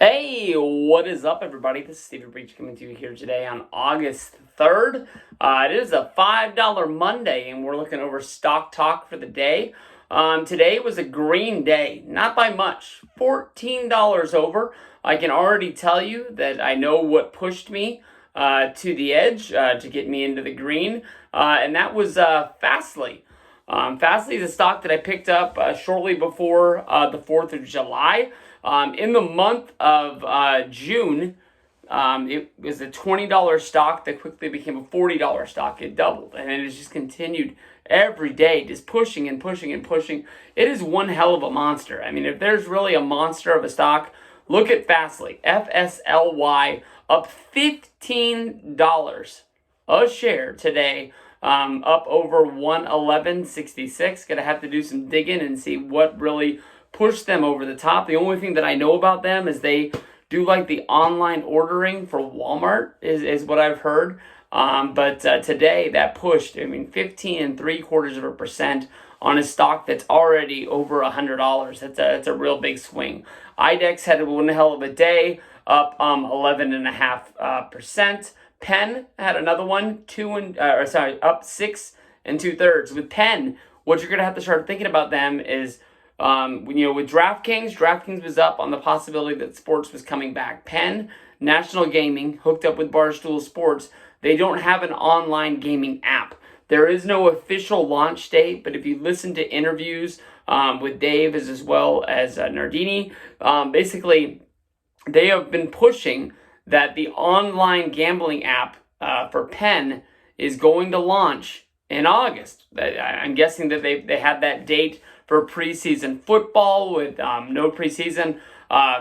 Hey, what is up, everybody? This is Stephen Breach coming to you here today on August 3rd. It is a $5 Monday, and we're looking over stock talk for the day. Today was a green day, not by much, $14 over. I can already tell you that I know what pushed me to the edge to get me into the green, and that was FSTLY. FSTLY is a stock that I picked up shortly before the 4th of July. In the month of June, it was a $20 stock that quickly became a $40 stock. It doubled, and it has just continued every day, just pushing and pushing and pushing. It is one hell of a monster. I mean, if there's really a monster of a stock, look at FSTLY. FSLY up $15 a share today. Up over 111.66. Gonna have to do some digging and see what really pushed them over the top. The only thing that I know about them is they do like the online ordering for Walmart is what I've heard. But today that pushed, 15.75% on a stock that's already over $100. That's a real big swing. IDEX had one hell of a day, up 11.5%. PENN had another one, up 6 2/3. With PENN, what you're gonna have to start thinking about them is, with DraftKings was up on the possibility that sports was coming back. PENN, National Gaming, hooked up with Barstool Sports, they don't have an online gaming app. There is no official launch date, but if you listen to interviews with Dave as well as Nardini, basically they have been pushing that the online gambling app for PENN is going to launch in August. I'm guessing that they had that date for preseason football with no preseason.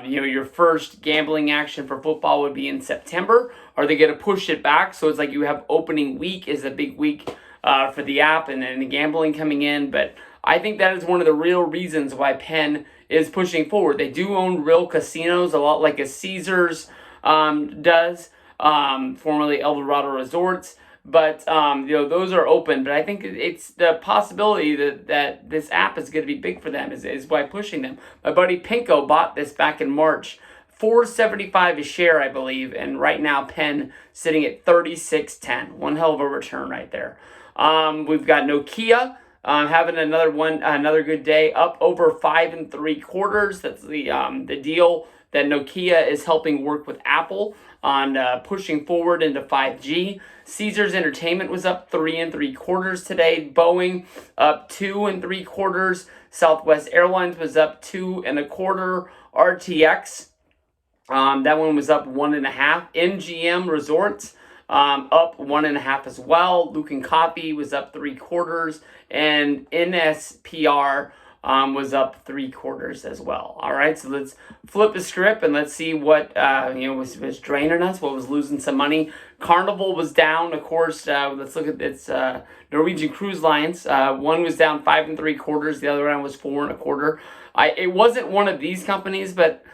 Your first gambling action for football would be in September. Are they going to push it back? So it's like you have opening week is a big week for the app and then the gambling coming in. But I think that is one of the real reasons why PENN is pushing forward. They do own real casinos, a lot like a Caesars does, formerly Eldorado Resorts. But those are open. But I think it's the possibility that this app is going to be big for them is why pushing them. My buddy Pinko bought this back in March, $4.75 a share, I believe, and right now PENN sitting at $36.10. One hell of a return right there. We've got Nokia having another good day, up over 5 3/4. That's the deal that Nokia is helping work with Apple on pushing forward into 5G. Caesars Entertainment was up 3 3/4 today. Boeing up 2 3/4. Southwest Airlines was up 2 1/4. RTX, that one was up 1.5. MGM Resorts up 1.5 as well. Lucan Coffee was up 3/4, and NSPR was up 3/4 as well. All right, so let's flip the script and let's see what was draining us, what was losing some money. Carnival was down, of course. Let's look at its Norwegian Cruise Lines. One was down 5 3/4, the other one was 4 1/4. It wasn't one of these companies, but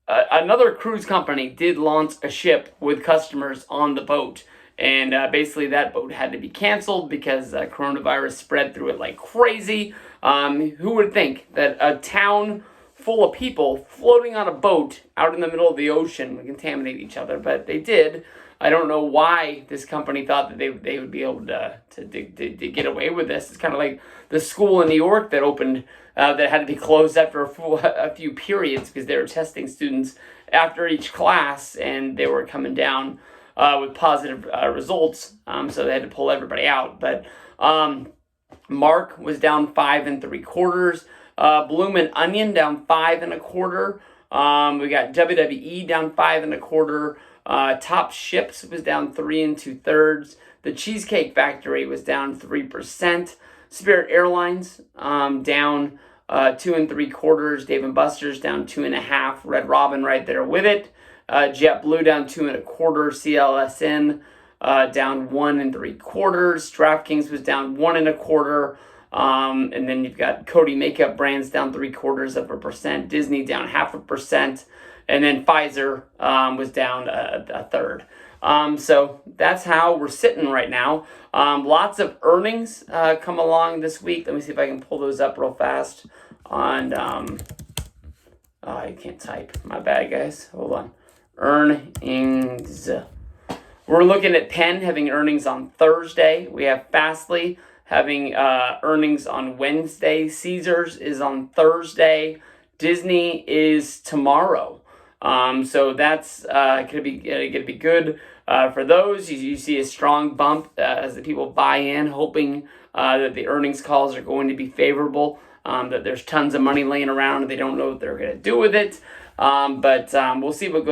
another cruise company did launch a ship with customers on the boat. And basically that boat had to be canceled because coronavirus spread through it like crazy. Who would think that a town full of people floating on a boat out in the middle of the ocean would contaminate each other? But they did. I don't know why this company thought that they would be able to get away with this. It's kind of like the school in New York that opened that had to be closed after a few periods because they were testing students after each class and they were coming down with positive results, so they had to pull everybody out. But Mark was down 5 3/4. Bloomin' Onion down 5 1/4. We got WWE down 5 1/4. Top Ships was down 3 2/3. The Cheesecake Factory was down 3%. Spirit Airlines down 2 3/4. Dave & Buster's down 2.5. Red Robin right there with it. JetBlue down 2 1/4. CLSN down 1 3/4. DraftKings was down 1 1/4. And then you've got Cody Makeup Brands down 0.75%. Disney down 0.5%. And then Pfizer was down a third. So that's how we're sitting right now. Lots of earnings come along this week. Let me see if I can pull those up real fast on Oh, I can't type. My bad, guys. Hold on. Earnings. We're looking at PENN having earnings on Thursday. We have FSTLY having earnings on Wednesday. Caesars is on Thursday. Disney is tomorrow. So that's gonna be good for those. You see a strong bump as the people buy in, hoping that the earnings calls are going to be favorable. That there's tons of money laying around and they don't know what they're gonna do with it. But we'll see what goes.